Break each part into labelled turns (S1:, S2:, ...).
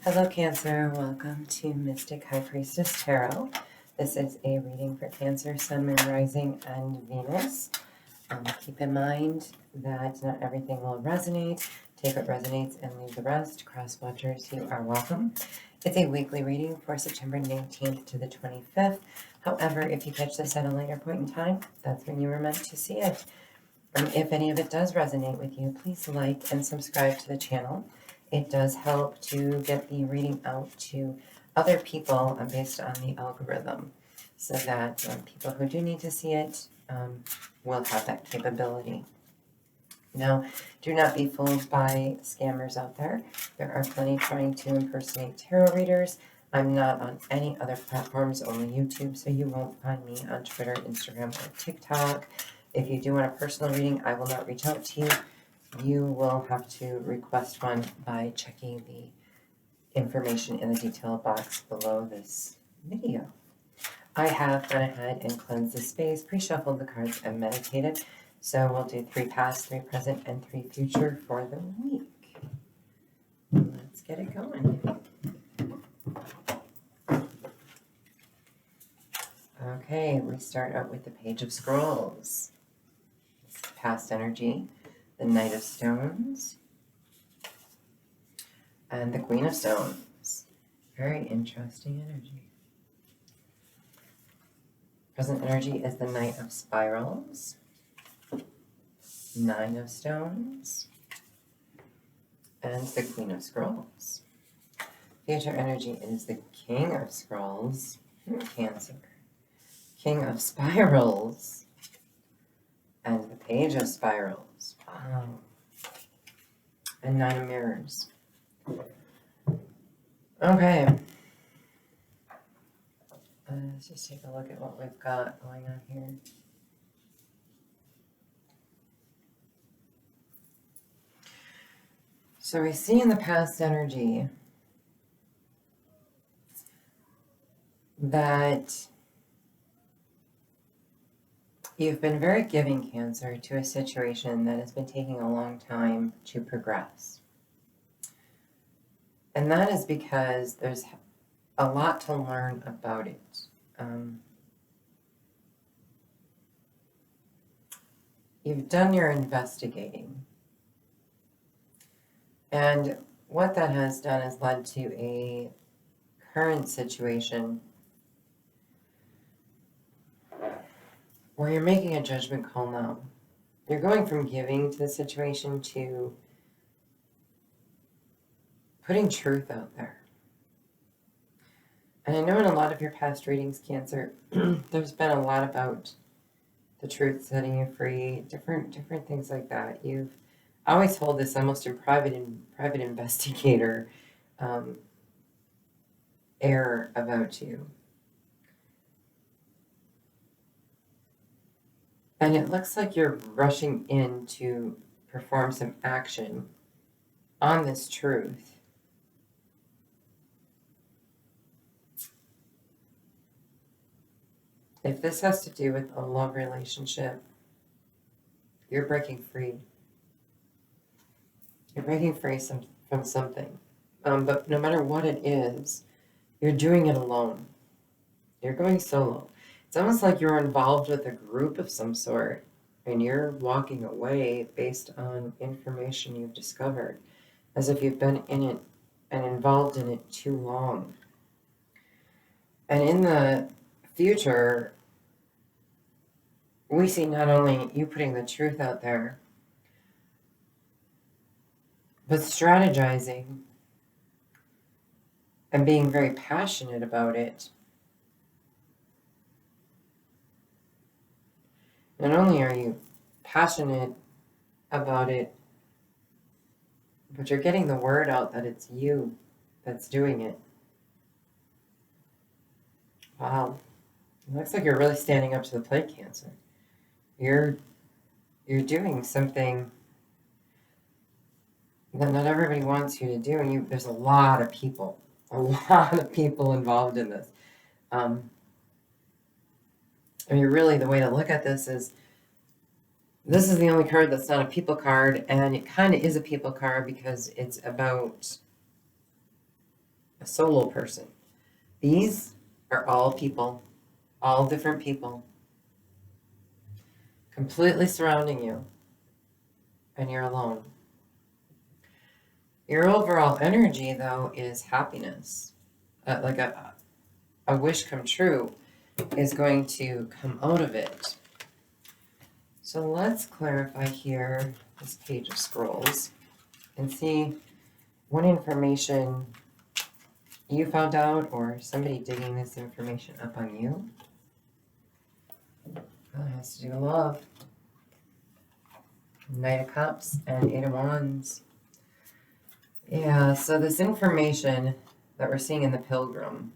S1: Hello Cancer, welcome to Mystic High Priestess Tarot. This is a reading for Cancer, Sun, Moon, Rising, and Venus. Keep in mind that not everything will resonate. Take what resonates and leave the rest. Cross watchers, you are welcome. It's a weekly reading for September 19th to the 25th. However, if you catch this at a later point in time, that's when you were meant to see it. If any of it does resonate with you, please like and subscribe to the channel. It does help to get the reading out to other people based on the algorithm, so that people who do need to see it will have that capability. Now, do not be fooled by scammers out there. There are plenty trying to impersonate tarot readers. I'm not on any other platforms, only YouTube, so you won't find me on Twitter, Instagram, or TikTok. If you do want a personal reading, I will not reach out to you. You will have to request one by checking the information in the detail box below this video. I have gone ahead and cleansed the space, pre-shuffled the cards, and meditated. So we'll do 3 past, 3 present, and 3 future for the week. Let's get it going. Okay, we start out with the Page of Scrolls. This is past energy, the Knight of Stones, and the Queen of Stones. Very interesting energy. Present energy is the Knight of Spirals, 9 of Stones, and the Queen of Scrolls. Future energy is the King of Scrolls, Cancer, King of Spirals, and the Page of Spirals. Wow. And 9 of Mirrors. Okay. Let's just take a look at what we've got going on here. So we see in the past energy that you've been very giving, Cancer, to a situation that has been taking a long time to progress. And that is because there's a lot to learn about it. You've done your investigating. And what that has done is led to a current situation where you're making a judgment call now. You're going from giving to the situation to putting truth out there. And I know in a lot of your past readings, Cancer, there's been a lot about the truth setting you free, different things like that. You've always hold this almost in private investigator air about you. And it looks like you're rushing in to perform some action on this truth. If this has to do with a love relationship, you're breaking free. You're breaking free from something. But no matter what it is, you're doing it alone. You're going solo. It's almost like you're involved with a group of some sort, and you're walking away based on information you've discovered, as if you've been in it and involved in it too long. And in the future, we see not only you putting the truth out there, but strategizing and being very passionate about it. Not only are you passionate about it, but you're getting the word out that it's you that's doing it. Wow. It looks like you're really standing up to the plate, Cancer. You're doing something that not everybody wants you to do, and there's a lot of people involved in this. I mean, really, the way to look at this is the only card that's not a people card, and it kind of is a people card because it's about a solo person. These are all people, all different people, completely surrounding you, and you're alone. Your overall energy, though, is happiness. Like a wish come true is going to come out of it. So let's clarify here this page of scrolls and see what information you found out or somebody digging this information up on you. Well, it has to do with love. Knight of Cups and Eight of Wands. Yeah, so this information that we're seeing in the Pilgrim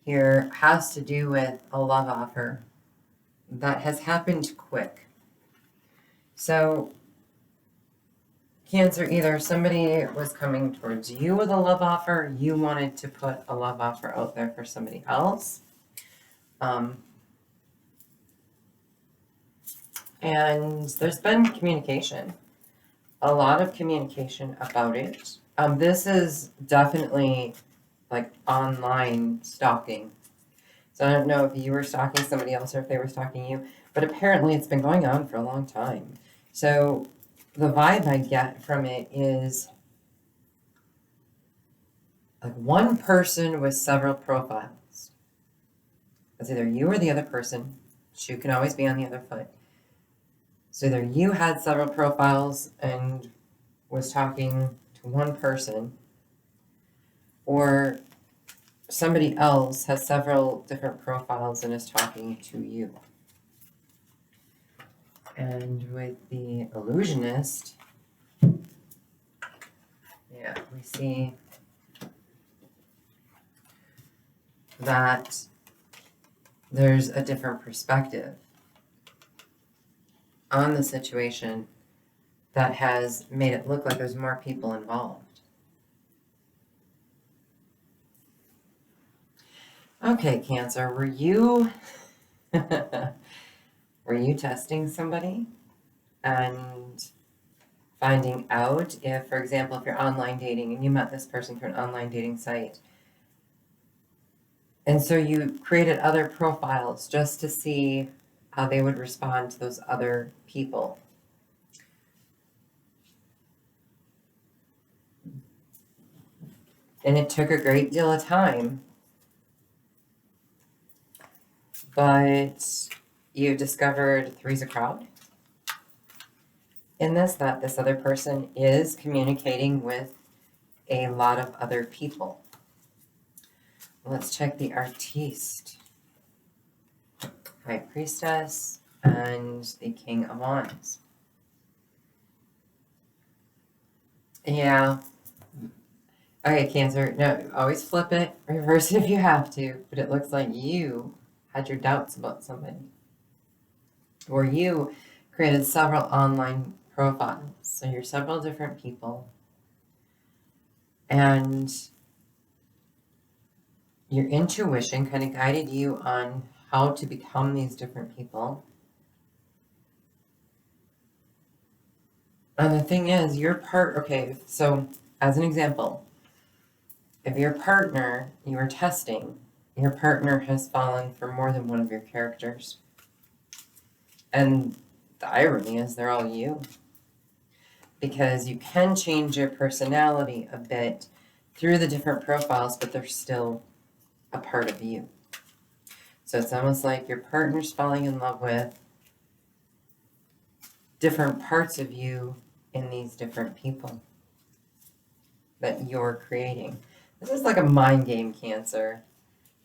S1: here has to do with a love offer that has happened quick. So, Cancer, either somebody was coming towards you with a love offer, you wanted to put a love offer out there for somebody else. And there's been communication, a lot of communication about it. This is definitely like online stalking. So I don't know if you were stalking somebody else or if they were stalking you, but apparently it's been going on for a long time. So the vibe I get from it is like one person with several profiles. It's either you or the other person. Shoe can always be on the other foot. So either you had several profiles and was talking to one person, or somebody else has several different profiles and is talking to you. And with the illusionist, yeah, we see that there's a different perspective on the situation that has made it look like there's more people involved. Okay, Cancer, were you testing somebody and finding out if, for example, if you're online dating and you met this person through an online dating site, and so you created other profiles just to see how they would respond to those other people? And it took a great deal of time, but you discovered three's a crowd in this, that this other person is communicating with a lot of other people. Let's check the artiste. High Priestess and the King of Wands. Yeah. Okay, Cancer. No, always flip it. Reverse it if you have to. But it looks like you had your doubts about somebody. Or you created several online profiles. So you're several different people. And your intuition kind of guided you on how to become these different people. And the thing is, okay, so as an example, if your partner you are testing, your partner has fallen for more than one of your characters. And the irony is they're all you. Because you can change your personality a bit through the different profiles, but they're still a part of you. So it's almost like your partner's falling in love with different parts of you in these different people that you're creating. This is like a mind game, Cancer.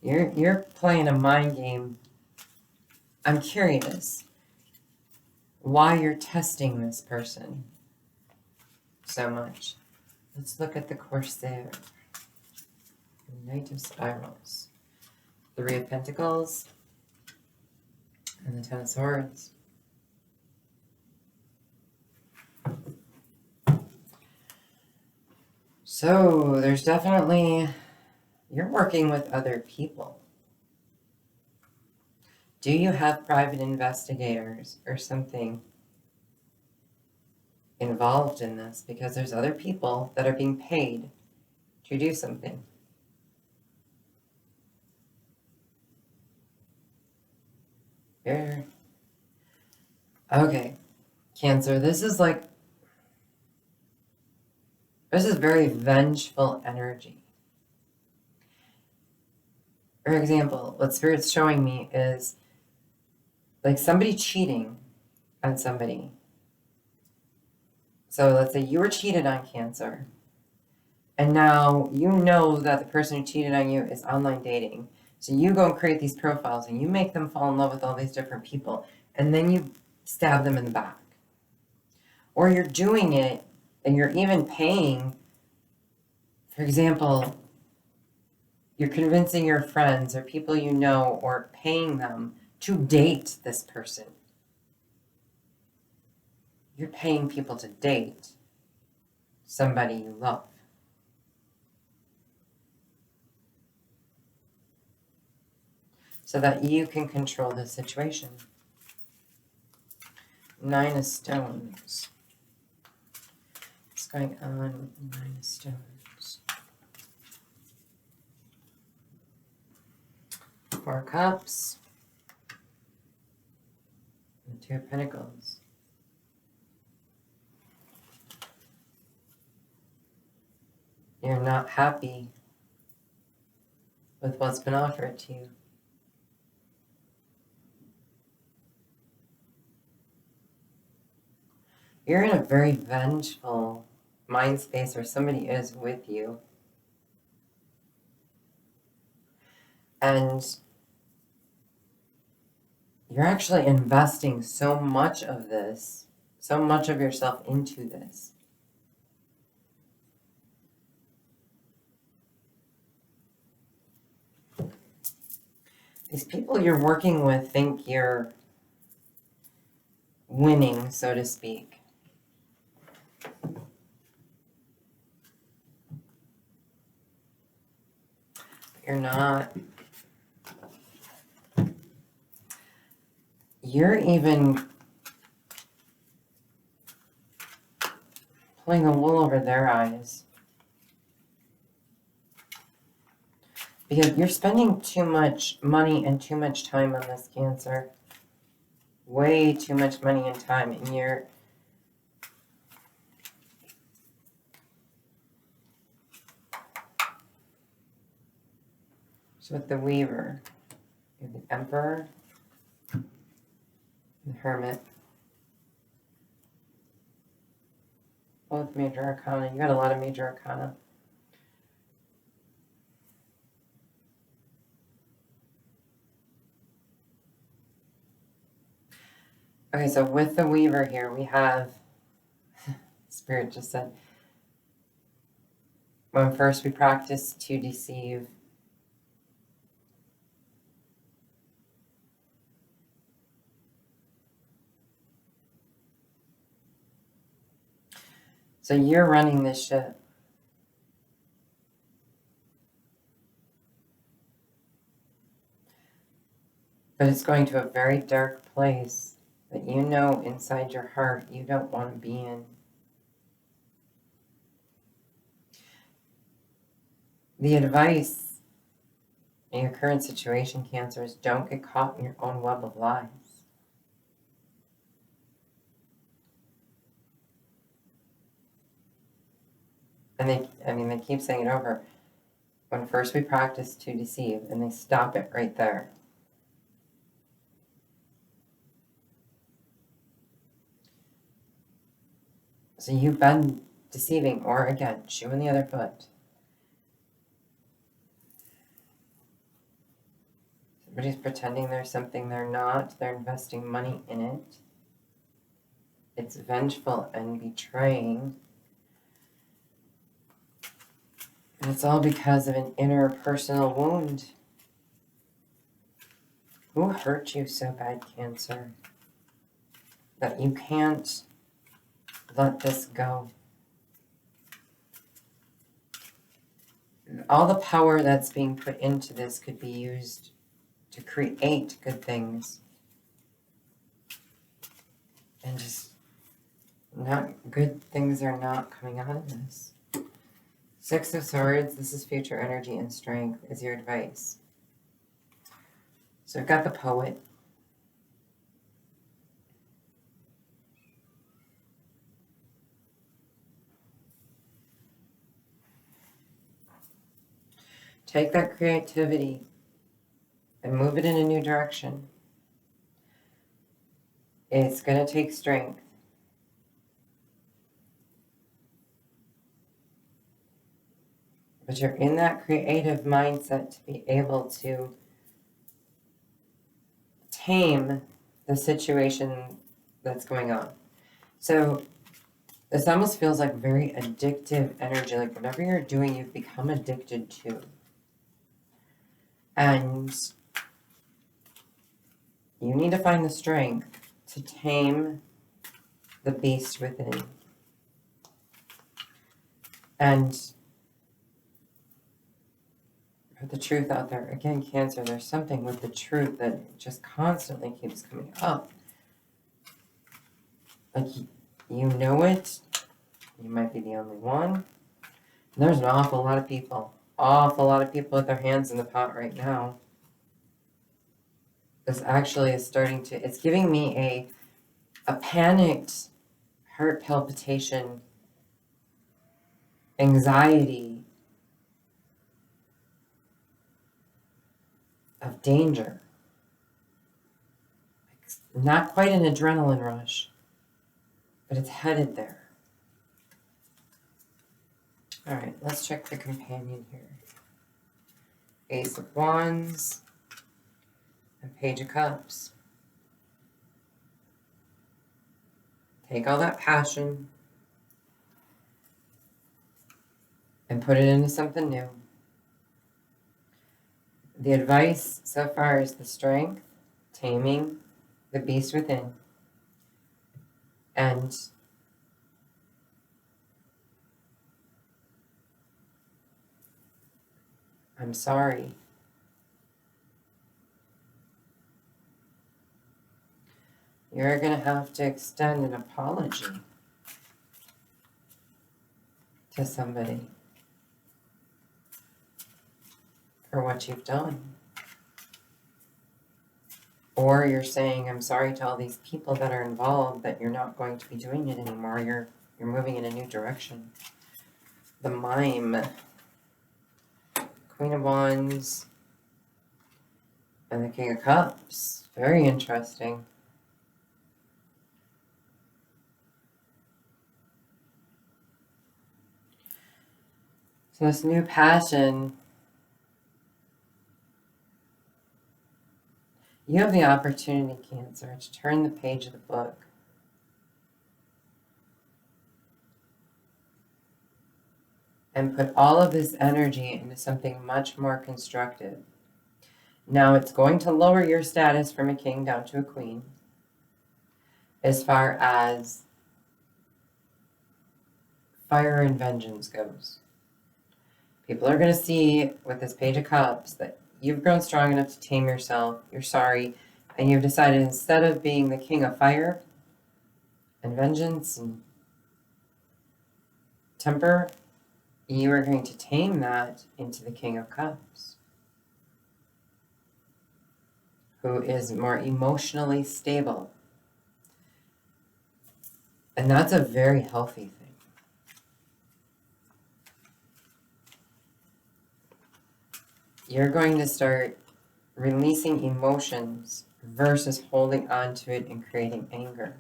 S1: You're playing a mind game. I'm curious why you're testing this person so much. Let's look at the Corsair. Knight of Spirals. Three of Pentacles. And the Ten of Swords. So there's definitely, you're working with other people. Do you have private investigators or something involved in this? Because there's other people that are being paid to do something. Here. Okay, Cancer, this is very vengeful energy. For example, what Spirit's showing me is like somebody cheating on somebody. So let's say you were cheated on, Cancer, and now you know that the person who cheated on you is online dating. So you go and create these profiles and you make them fall in love with all these different people, and then you stab them in the back. Or you're doing it and you're even paying, for example, you're convincing your friends or people you know or paying them to date this person. You're paying people to date somebody you love. So that you can control the situation. 9 of Stones. What's going on with 9 of Stones? 4 of Cups. And 2 of Pentacles. You're not happy with what's been offered to you. You're in a very vengeful mind space where somebody is with you. And you're actually investing so much of this, so much of yourself into this. These people you're working with think you're winning, so to speak. You're not. You're even pulling the wool over their eyes. Because you're spending too much money and too much time on this, Cancer. Way too much money and time. And you're... So with the Weaver, you have the Emperor, the Hermit. Both major arcana. You got a lot of major arcana. Okay, so with the Weaver here, we have, Spirit just said, when first we practice to deceive, so you're running this ship. But it's going to a very dark place that you know inside your heart you don't want to be in. The advice in your current situation, Cancer, is don't get caught in your own web of lies. And they keep saying it over. When first we practice to deceive, and they stop it right there. So you've been deceiving, or again, shoe in the other foot. Somebody's pretending there's something they're not. They're investing money in it. It's vengeful and betraying. And it's all because of an inner personal wound. Who hurt you so bad, Cancer, that you can't let this go? All the power that's being put into this could be used to create good things. And just not good things are not coming out of this. Six of Swords, this is future energy and strength, is your advice. So I've got the Poet. Take that creativity and move it in a new direction. It's going to take strength. But you're in that creative mindset to be able to tame the situation that's going on. So this almost feels like very addictive energy, like whatever you're doing, you've become addicted to. And you need to find the strength to tame the beast within. And put the truth out there. Again, Cancer, there's something with the truth that just constantly keeps coming up. Like, you know it. You might be the only one. And there's an awful lot of people with their hands in the pot right now. This actually is starting to, it's giving me a panicked heart palpitation, anxiety of danger. Not quite an adrenaline rush, but it's headed there. All right, let's check the companion here. Ace of Wands and Page of Cups. Take all that passion and put it into something new. The advice so far is the strength, taming the beast within, and I'm sorry. You're going to have to extend an apology to somebody for what you've done. Or you're saying, I'm sorry to all these people that are involved, that you're not going to be doing it anymore. You're moving in a new direction. The Mime. Queen of Wands. And the King of Cups. Very interesting. So this new passion, you have the opportunity, Cancer, to turn the page of the book. And put all of this energy into something much more constructive. Now, it's going to lower your status from a king down to a queen, as far as fire and vengeance goes. People are going to see with this Page of Cups that you've grown strong enough to tame yourself, you're sorry, and you've decided instead of being the king of fire and vengeance and temper, you are going to tame that into the King of Cups, who is more emotionally stable. And that's a very healthy thing. You're going to start releasing emotions versus holding on to it and creating anger.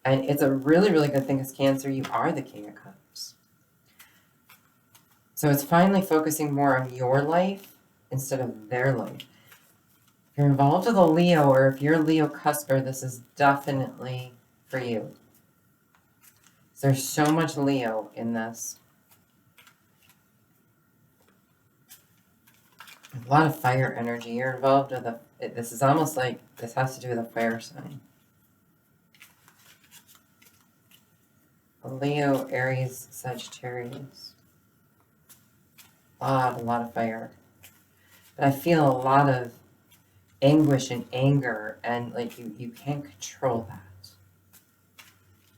S1: And it's a really, really good thing because Cancer, you are the King of Cups. So it's finally focusing more on your life instead of their life. If you're involved with a Leo, or if you're a Leo cusper, this is definitely for you. There's so much Leo in this. A lot of fire energy. You're involved with this is almost like this has to do with a fire sign. A Leo, Aries, Sagittarius. A lot of fire. But I feel a lot of anguish and anger, and like you can't control that.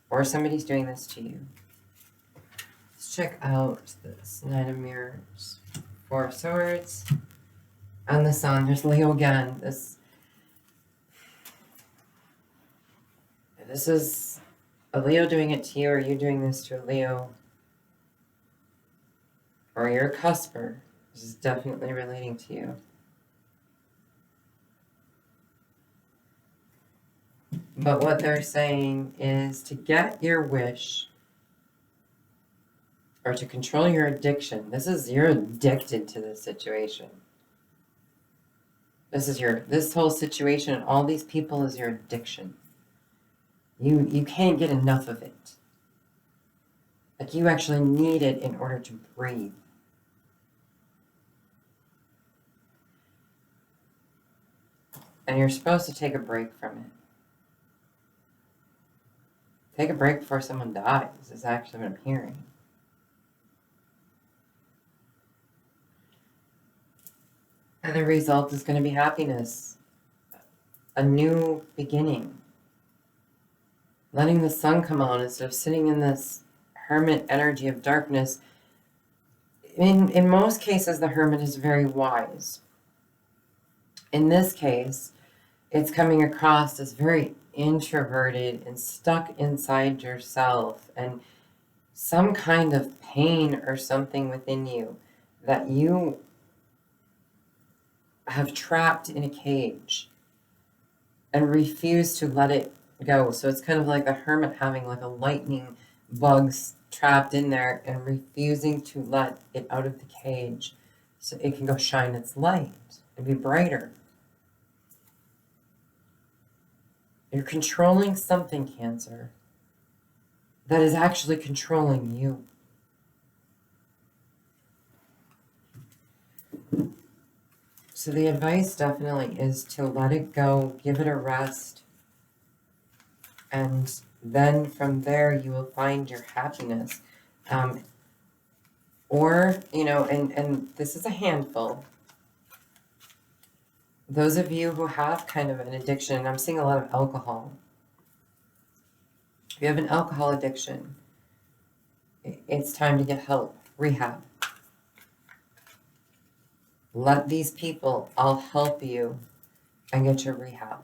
S1: Or somebody's doing this to you. It's Let's check out this Nine of Mirrors, Four of Swords, and the Sun. There's Leo again. This is a Leo doing it to you, or you doing this to a Leo, or you're a cusper. This is definitely relating to you. But what they're saying is to get your wish, or to control your addiction. You're addicted to this situation. This whole situation and all these people is your addiction. You can't get enough of it. Like, you actually need it in order to breathe. And you're supposed to take a break from it. Take a break before someone dies, is actually what I'm hearing. And the result is going to be happiness. A new beginning. Letting the sun come out instead of sitting in this hermit energy of darkness. In most cases, the hermit is very wise. In this case, it's coming across as very introverted and stuck inside yourself, and some kind of pain or something within you that you have trapped in a cage and refuse to let it go. So it's kind of like the hermit having like a lightning bug trapped in there and refusing to let it out of the cage so it can go shine its light and be brighter. You're controlling something, Cancer, that is actually controlling you. So the advice definitely is to let it go, give it a rest, and then from there you will find your happiness. Or, and this is a handful. Those of you who have kind of an addiction, I'm seeing a lot of alcohol. If you have an alcohol addiction, it's time to get help, rehab. Let these people all help you and get your rehab.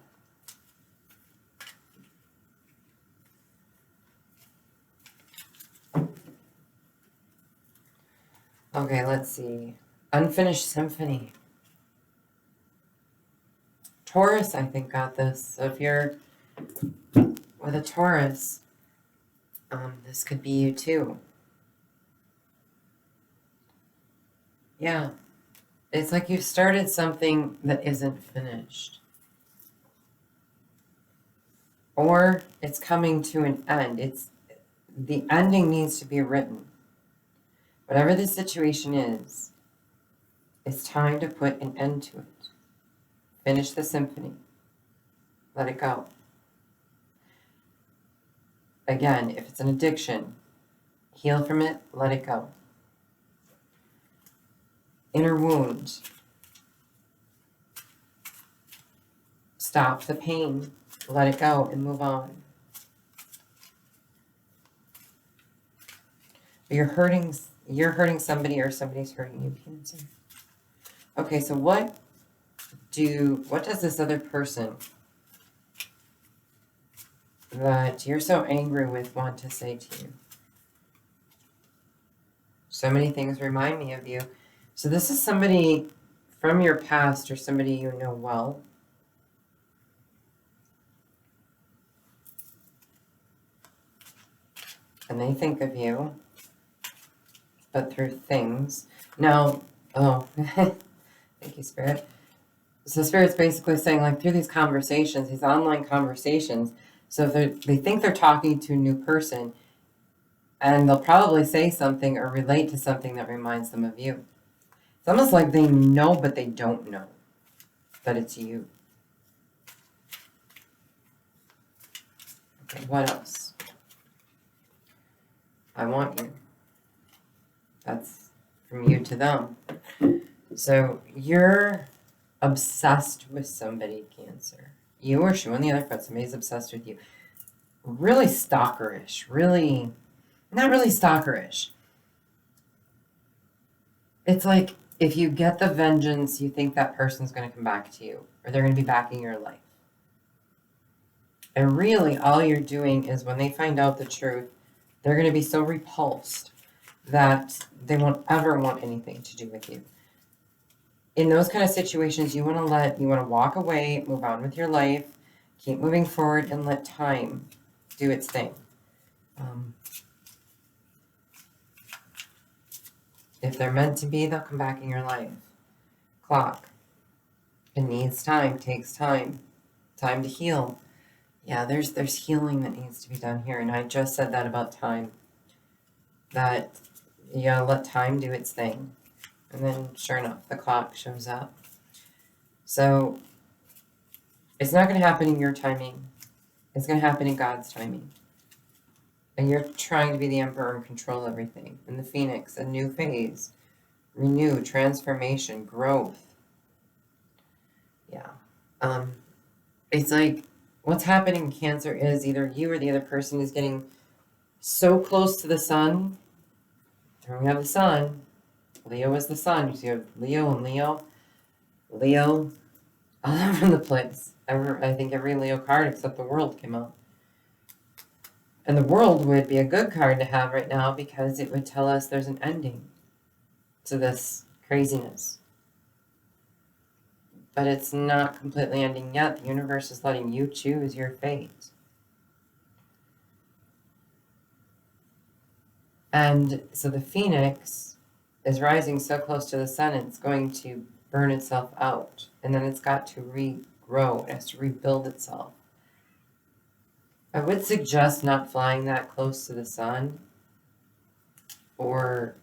S1: Okay, let's see. Unfinished symphony. Taurus, I think, got this. So if you're with a Taurus, this could be you too. Yeah. It's like you've started something that isn't finished. Or it's coming to an end. The ending needs to be written. Whatever the situation is, it's time to put an end to it. Finish the symphony. Let it go. Again, if it's an addiction, heal from it, let it go. Inner wound. Stop the pain, let it go, and move on. You're hurting somebody, or somebody's hurting you, Cancer. Okay, so what does this other person that you're so angry with want to say to you? So many things remind me of you. So this is somebody from your past or somebody you know well. And they think of you, but through things. Now, thank you, Spirit. So Spirit's basically saying, like, through these conversations, these online conversations, so if they think they're talking to a new person, and they'll probably say something or relate to something that reminds them of you. It's almost like they know, but they don't know that it's you. Okay, what else? I want you. That's from you to them. So you're obsessed with somebody, Cancer. You or she, on the other foot, somebody's obsessed with you. Really stalkerish. Really, not really stalkerish. It's like if you get the vengeance, you think that person's going to come back to you, or they're going to be back in your life. And really, all you're doing is when they find out the truth, they're going to be so repulsed that they won't ever want anything to do with you. In those kind of situations, you want to walk away, move on with your life, keep moving forward, and let time do its thing. If they're meant to be, they'll come back in your life. Clock. It needs time, takes time. Time to heal. Yeah, there's healing that needs to be done here. And I just said that about time. That you gotta let time do its thing. And then sure enough, the clock shows up. So it's not going to happen in your timing. It's going to happen in God's timing. And you're trying to be the emperor and control everything. And the phoenix, a new phase, renew, transformation, growth. Yeah. It's like what's happening in Cancer is either you or the other person is getting so close to the sun. Here we have the sun. Leo is the sun. You have Leo and Leo. Leo all over the place. I think every Leo card except the World came out. And the World would be a good card to have right now because it would tell us there's an ending to this craziness. But it's not completely ending yet. The universe is letting you choose your fate. And so the phoenix is rising so close to the sun, it's going to burn itself out. And then it's got to regrow. It has to rebuild itself. I would suggest not flying that close to the sun or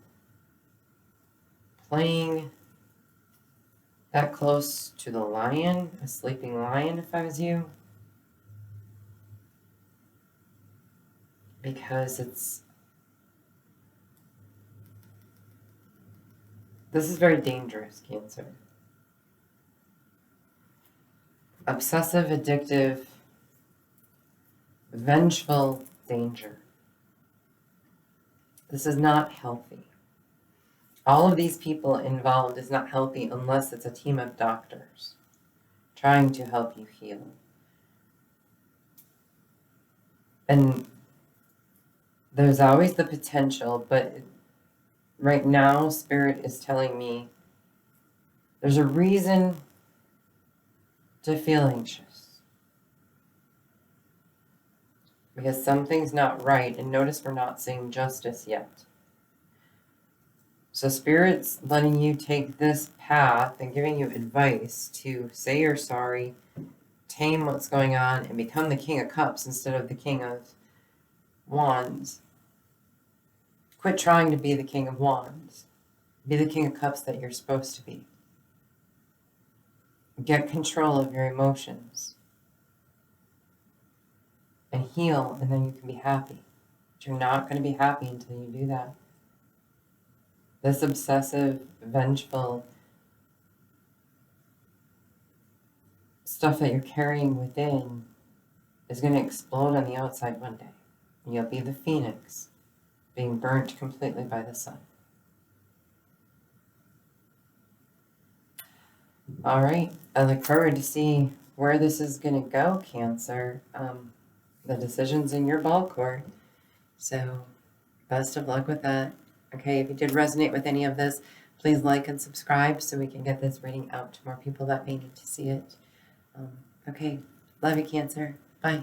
S1: playing that close to the lion, a sleeping lion if I was you. Because this is very dangerous, Cancer. Obsessive, addictive, vengeful danger. This is not healthy. All of these people involved is not healthy unless it's a team of doctors trying to help you heal. And there's always the potential, but right now, Spirit is telling me there's a reason to feel anxious. Because something's not right, and notice we're not seeing justice yet. So Spirit's letting you take this path and giving you advice to say you're sorry, tame what's going on, and become the King of Cups instead of the King of Wands. Quit trying to be the King of Wands. Be the King of Cups that you're supposed to be. Get control of your emotions. And heal, and then you can be happy. But you're not going to be happy until you do that. This obsessive, vengeful stuff that you're carrying within is going to explode on the outside one day. And you'll be the phoenix being burnt completely by the sun. All right. I look forward to see where this is going to go, Cancer. The decision's in your ball court. So best of luck with that. Okay, if you did resonate with any of this, please like and subscribe so we can get this reading out to more people that may need to see it. Okay, love you, Cancer. Bye.